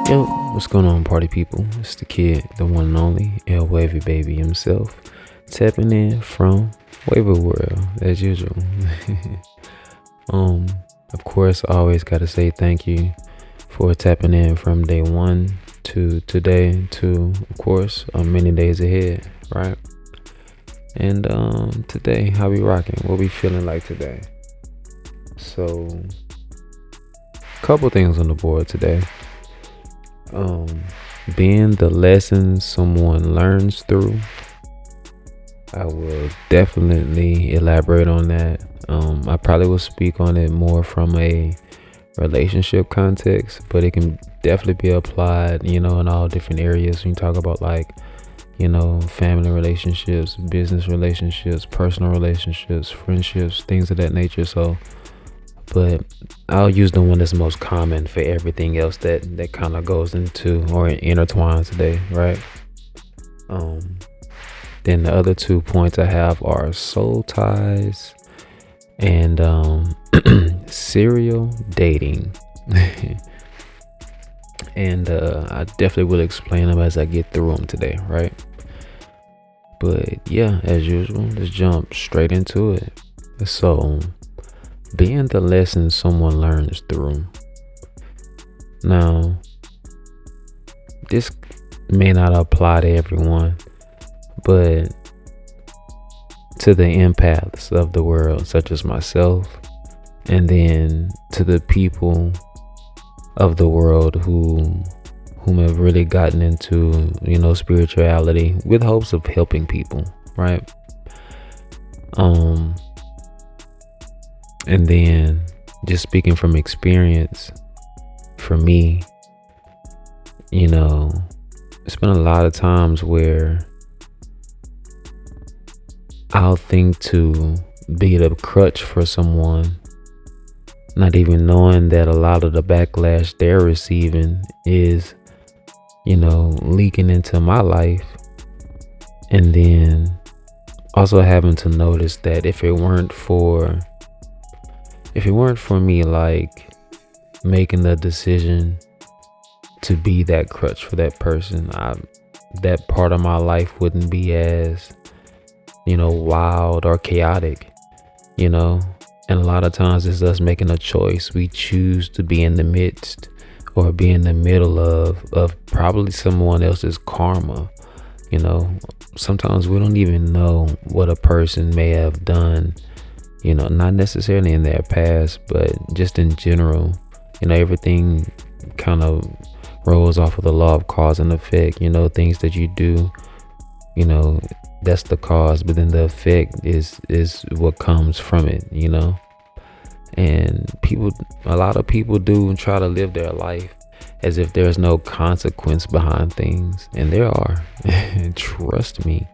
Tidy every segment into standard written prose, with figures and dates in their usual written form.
Yo, what's going on, party people? It's the kid, the one and only El Wavy Baby himself, tapping in from Wavo World as usual. Of course, I always gotta say thank you for tapping in from day one to today to, of course, many days ahead, right? And today, how we rocking? What we feeling like today? So, couple things on the board today. Being the lessons someone learns through. I will definitely elaborate on that. I probably will speak on it more from a relationship context, but it can definitely be applied, in all different areas. When you talk about family relationships, business relationships, personal relationships, friendships, things of that nature. But I'll use the one that's most common for everything else that kind of goes into or intertwines today, right? Then the other 2 points I have are soul ties and serial dating. And I definitely will explain them as I get through them today, right? But yeah, as usual, let's jump straight into it. So, being the lesson someone learns through. Now, this may not apply to everyone, but to the empaths of the world, such as myself, and then to the people of the world whom have really gotten into, spirituality with hopes of helping people, right? And then just speaking from experience, for me, it's been a lot of times where I'll think to be the crutch for someone, not even knowing that a lot of the backlash they're receiving is, leaking into my life. And then also having to notice that if it weren't for me, like making the decision to be that crutch for that person, that part of my life wouldn't be as, wild or chaotic, and a lot of times it's us making a choice. We choose to be in the midst or be in the middle of probably someone else's karma. Sometimes we don't even know what a person may have done, not necessarily in their past, but just in general. Everything kind of rolls off of the law of cause and effect. Things that you do, that's the cause, but then the effect is what comes from it. And a lot of people do try to live their life as if there's no consequence behind things, and there are. Trust me.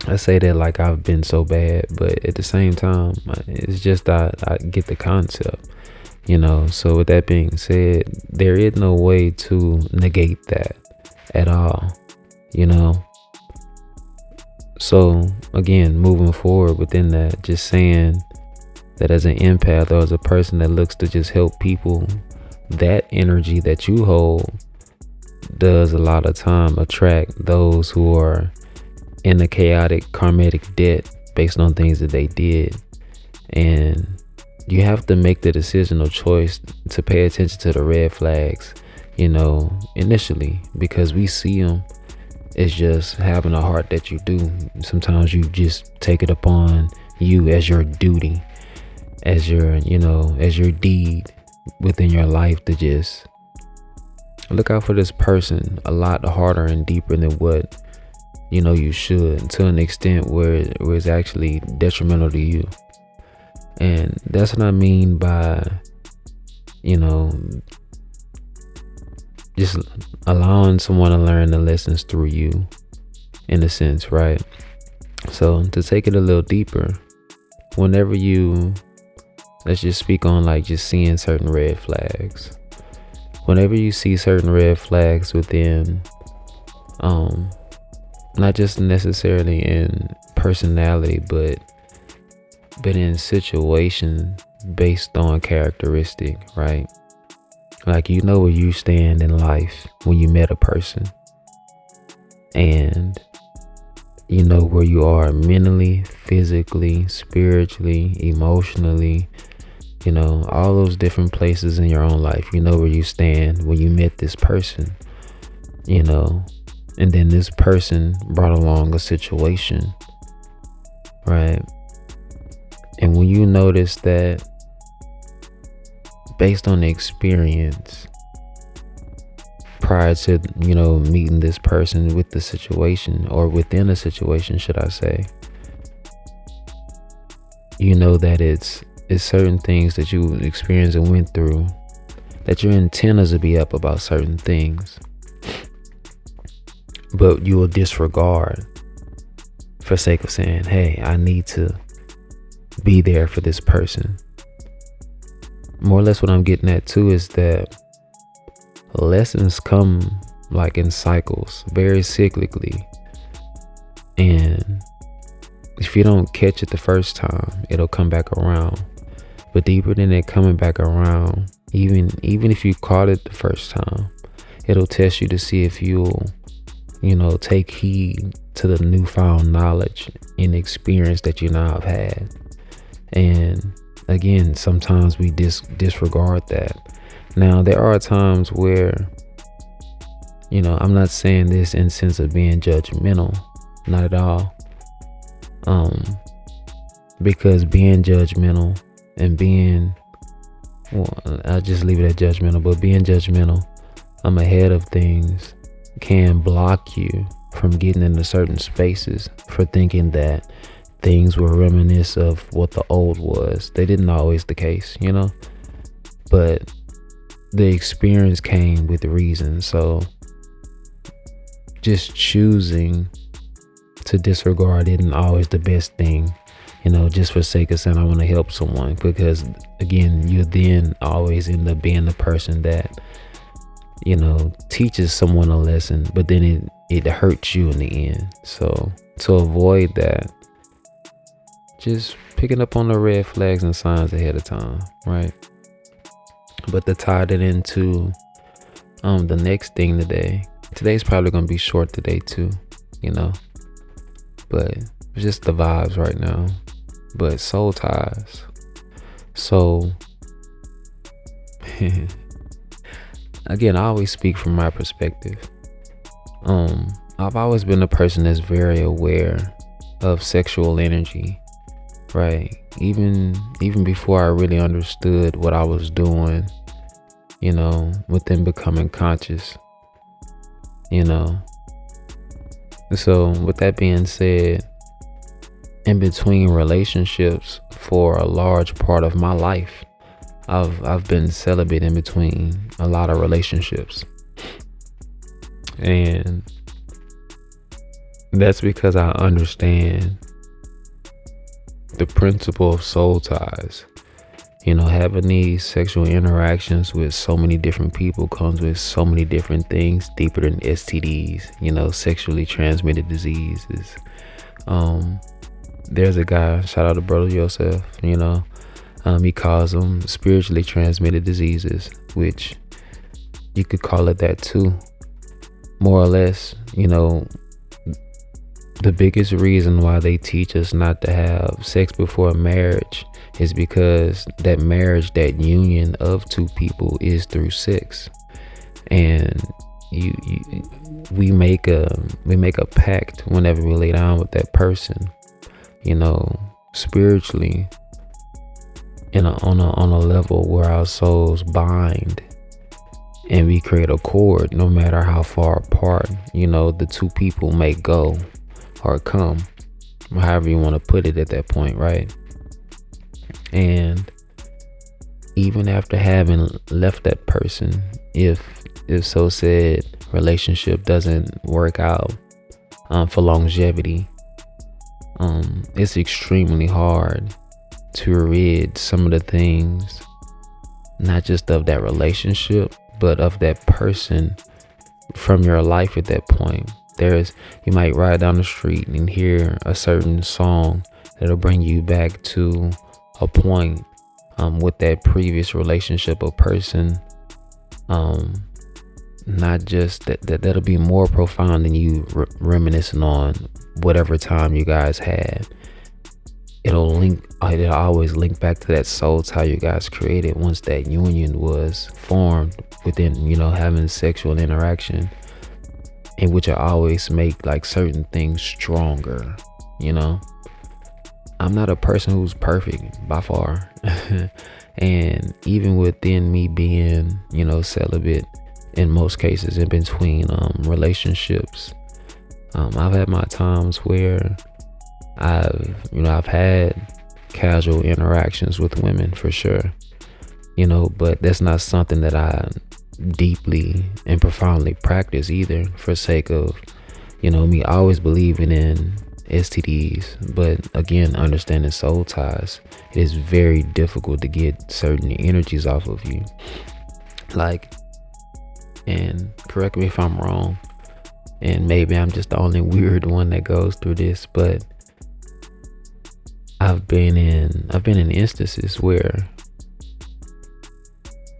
I say that like I've been so bad, but at the same time, it's just I get the concept, So with that being said, there is no way to negate that at all, So again, moving forward within that, just saying that as an empath or as a person that looks to just help people, that energy that you hold does a lot of time attract those who are in a chaotic karmatic debt based on things that they did. And you have to make the decisional choice to pay attention to the red flags, initially, because we see them as just having a heart that you do. Sometimes you just take it upon you as your duty, as your deed within your life to just look out for this person a lot harder and deeper than what you should, to an extent where it's actually detrimental to you. And that's what I mean by just allowing someone to learn the lessons through you, in a sense, right? So to take it a little deeper, whenever let's just speak on like just seeing certain red flags. Whenever you see certain red flags within, not just necessarily in personality, but in situation based on characteristic, right? Like, you know where you stand in life when you met a person, and you know where you are mentally, physically, spiritually, emotionally, all those different places in your own life. You know where you stand when you met this person, and then this person brought along a situation, right? And when you notice that, based on the experience prior to, meeting this person with the situation, or within a situation, should I say, that it's certain things that you experienced and went through, that your antennas will be up about certain things, but you will disregard for sake of saying, hey, I need to be there for this person. More or less what I'm getting at too is that lessons come like in cycles, very cyclically. And if you don't catch it the first time, it'll come back around. But deeper than it coming back around, even if you caught it the first time, it'll test you to see if you'll, take heed to the newfound knowledge and experience that you now have had. And again, sometimes we disregard that. Now, there are times where, I'm not saying this in sense of being judgmental, not at all. Because being judgmental and I'll just leave it at judgmental, but being judgmental, I'm ahead of things, can block you from getting into certain spaces for thinking that things were reminiscent of what the old was. They didn't always the case, but the experience came with reason. So just choosing to disregard isn't always the best thing, just for sake of saying I want to help someone, because again, you then always end up being the person that, teaches someone a lesson, but then it hurts you in the end. So to avoid that, just picking up on the red flags and signs ahead of time, right? But to tie that into the next thing today. Today's probably gonna be short today too, but just the vibes right now. But soul ties. So again, I always speak from my perspective. I've always been a person that's very aware of sexual energy, right? Even before I really understood what I was doing, within becoming conscious, So with that being said, in between relationships for a large part of my life, I've been celibate in between a lot of relationships. And that's because I understand the principle of soul ties. Having these sexual interactions with so many different people comes with so many different things deeper than STDs, sexually transmitted diseases. There's a guy, shout out to brother Joseph, he calls them spiritually transmitted diseases, which you could call it that too. More or less, the biggest reason why they teach us not to have sex before marriage is because that marriage, that union of two people, is through sex. And we make a pact whenever we lay down with that person, spiritually, on a level where our souls bind and we create a cord, no matter how far apart the two people may go or come, however you want to put it at that point, right? And even after having left that person, if so said relationship doesn't work out for longevity, it's extremely hard to rid some of the things, not just of that relationship, but of that person from your life at that point. You might ride down the street and hear a certain song that'll bring you back to a point with that previous relationship or person Um, Not just that'll be more profound than you reminiscing on whatever time you guys had. It'll always link back to that soul tie you guys created once that union was formed within, having sexual interaction, in which I always make like certain things stronger. you know I'm not a person who's perfect by far. And even within me being, celibate in most cases, in between relationships, I've had my times where I've had casual interactions with women for sure, but that's not something that I deeply and profoundly practice either, for sake of, me always believing in STDs. But again, understanding soul ties, it is very difficult to get certain energies off of you. Like, and correct me if I'm wrong, and maybe I'm just the only weird one that goes through this, but I've been in instances where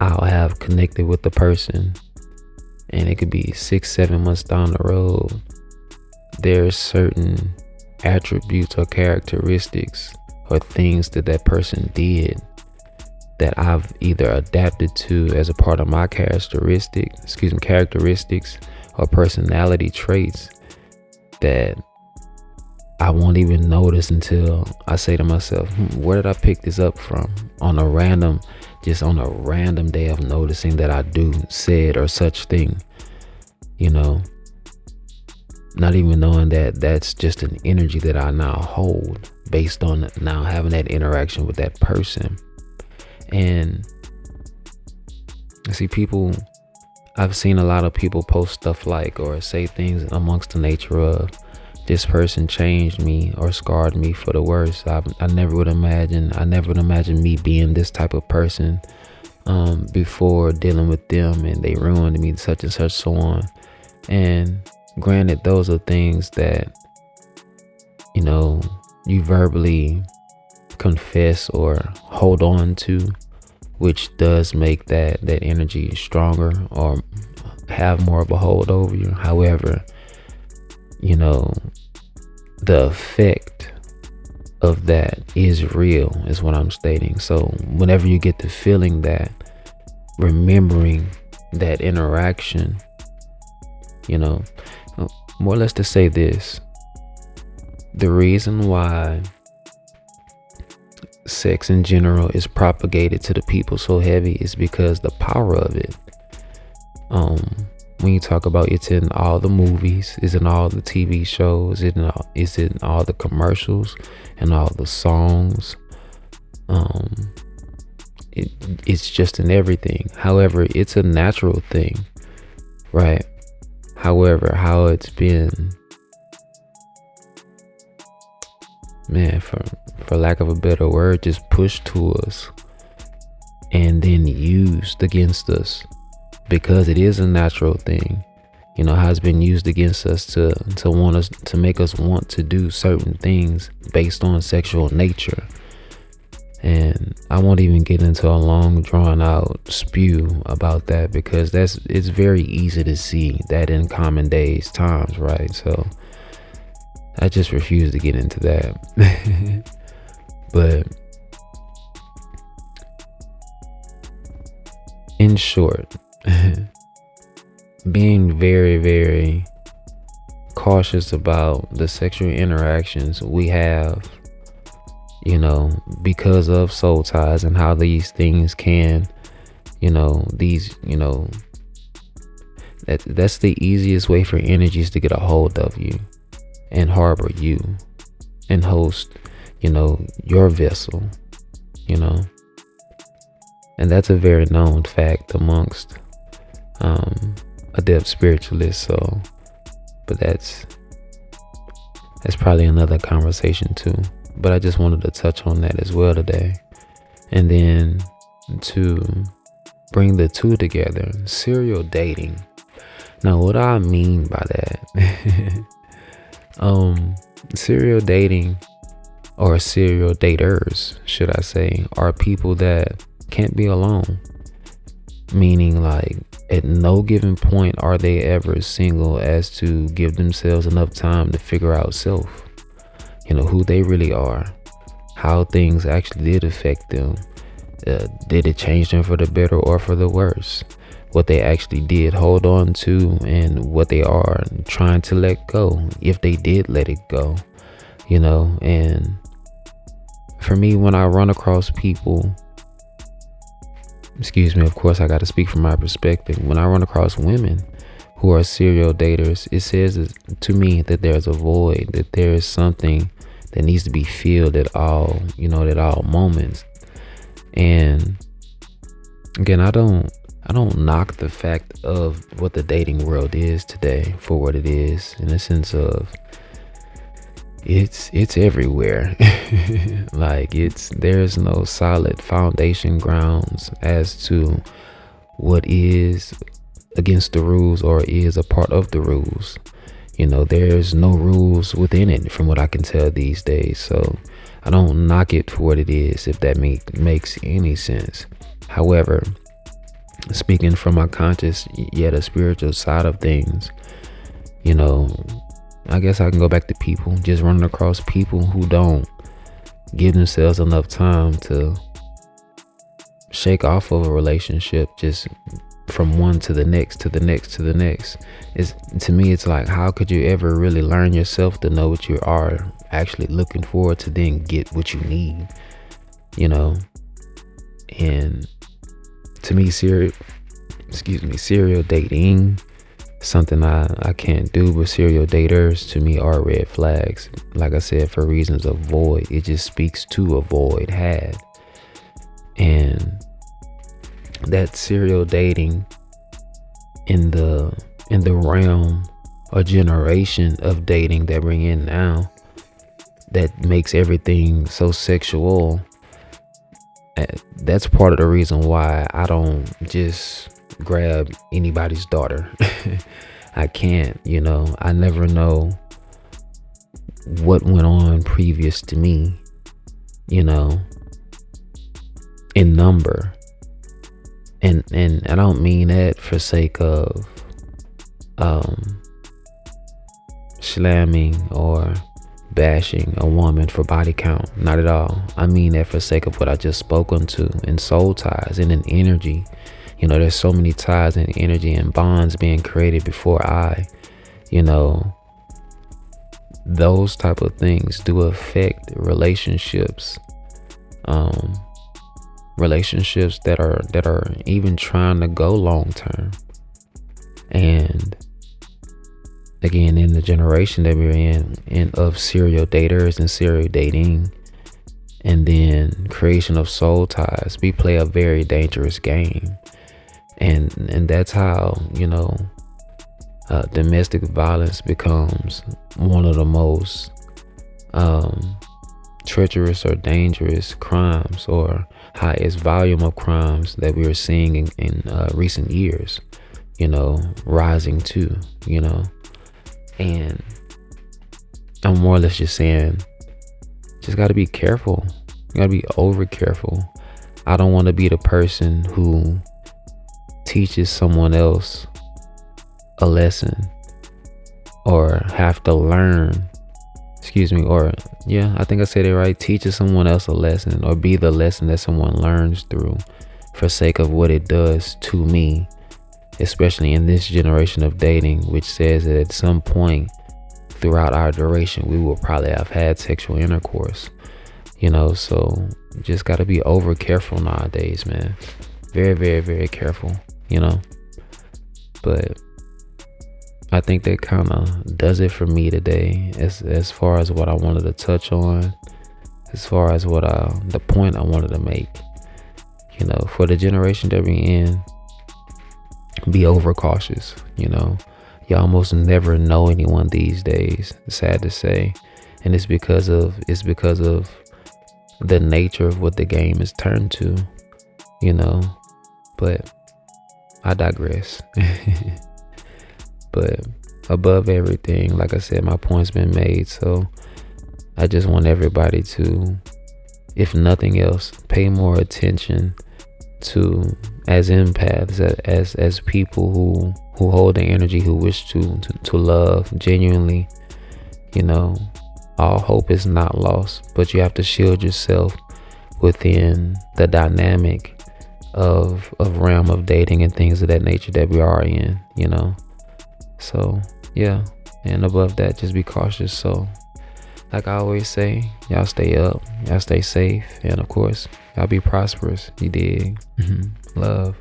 I'll have connected with the person, and it could be 6-7 months down the road. There's certain attributes or characteristics or things that person did that I've either adapted to as a part of my characteristics or personality traits that I won't even notice until I say to myself, where did I pick this up from? On a random day of noticing that I do said or such thing, not even knowing that that's just an energy that I now hold based on now having that interaction with that person. And I see I've seen a lot of people post stuff like, or say things amongst the nature of, this person changed me or scarred me for the worse. I never would imagine me being this type of person before dealing with them, and they ruined me, such and such, so on. And granted, those are things that, you verbally confess or hold on to, which does make that energy stronger or have more of a hold over you. However, the effect of that is real, is what I'm stating. So whenever you get the feeling that, remembering that interaction, more or less to say this, the reason why sex in general is propagated to the people so heavy is because the power of it. When you talk about, it's in all the movies, it's in all the TV shows, it's in all the commercials and all the songs. It's just in everything. However, it's a natural thing, right? However, how it's been, man, for lack of a better word, just pushed to us and then used against us, because it is a natural thing. How it's been used against us to make us want to do certain things based on sexual nature. And I won't even get into a long drawn out spew about that, because it's very easy to see that in common days times, right? So I just refuse to get into that. But in short, being very, very cautious about the sexual interactions we have, because of soul ties, and how these things can, that's the easiest way for energies to get a hold of you and harbor you and host, your vessel, and that's a very known fact amongst adept spiritualists. So, but that's probably another conversation too. But I just wanted to touch on that as well today. And then to bring the two together, serial dating. Now, what I mean by that, serial dating, or serial daters, should I say, are people that can't be alone. meaning like at no given point are they ever single as to give themselves enough time to figure out self, who they really are, how things actually did affect them. Did it change them for the better or for the worse? What they actually did hold on to and what they are trying to let go, if they did let it go, and for me, when I run across people, of course I got to speak from my perspective. When I run across women who are serial daters, it says to me that there's a void, that there is something that needs to be filled at all, at all moments. And again, I don't knock the fact of what the dating world is today for what it is, in the sense of it's everywhere. Like there's no solid foundation grounds as to what is against the rules or is a part of the rules. There's no rules within it from what I can tell these days. So I don't knock it for what it is, if that makes any sense. However, speaking from my conscious yet a spiritual side of things, I guess I can go back to people, just running across people who don't give themselves enough time to shake off of a relationship, just from one to the next, to the next, to the next. To me, it's like, how could you ever really learn yourself to know what you are actually looking for to then get what you need, And to me, serial dating, something I can't do. But serial daters to me are red flags, like I said, for reasons of void. It just speaks to a void had. And that serial dating in the realm or generation of dating that we're in now, that makes everything so sexual, that's part of the reason why I don't just grab anybody's daughter. I can't, I never know what went on previous to me, in number. And I don't mean that for sake of slamming or bashing a woman for body count. Not at all. I mean that for sake of what I just spoken to, in soul ties and in energy. There's so many ties and energy and bonds being created before those type of things do affect relationships. Relationships that are even trying to go long term. And again, in the generation that we're in of serial daters and serial dating, and then creation of soul ties, we play a very dangerous game. And that's how, domestic violence becomes one of the most treacherous or dangerous crimes, or highest volume of crimes that we are seeing in recent years, rising to, and I'm more or less just saying, just got to be careful. You got to be over careful. I don't want to be the person who teaches someone else a lesson, or have to learn, I think I said it right, teaches someone else a lesson, or be the lesson that someone learns through for sake of what it does to me, especially in this generation of dating, which says that at some point throughout our duration, we will probably have had sexual intercourse, so just got to be over careful nowadays, man. Very, very, very careful, but I think that kind of does it for me today, as far as what I wanted to touch on, as far as what the point I wanted to make. For the generation that we're in, be overcautious. You almost never know anyone these days, sad to say, and it's because of the nature of what the game is turned to. But I digress. But above everything, like I said, my point's been made. So I just want everybody to, if nothing else, pay more attention to, as empaths, as people who hold the energy, who wish to love genuinely, you know, all hope is not lost, but you have to shield yourself within the dynamic of realm of dating and things of that nature that we are in, you know. So yeah, and above that, just be cautious. So like I always say, y'all stay up, y'all stay safe, and of course y'all be prosperous. You dig? Love.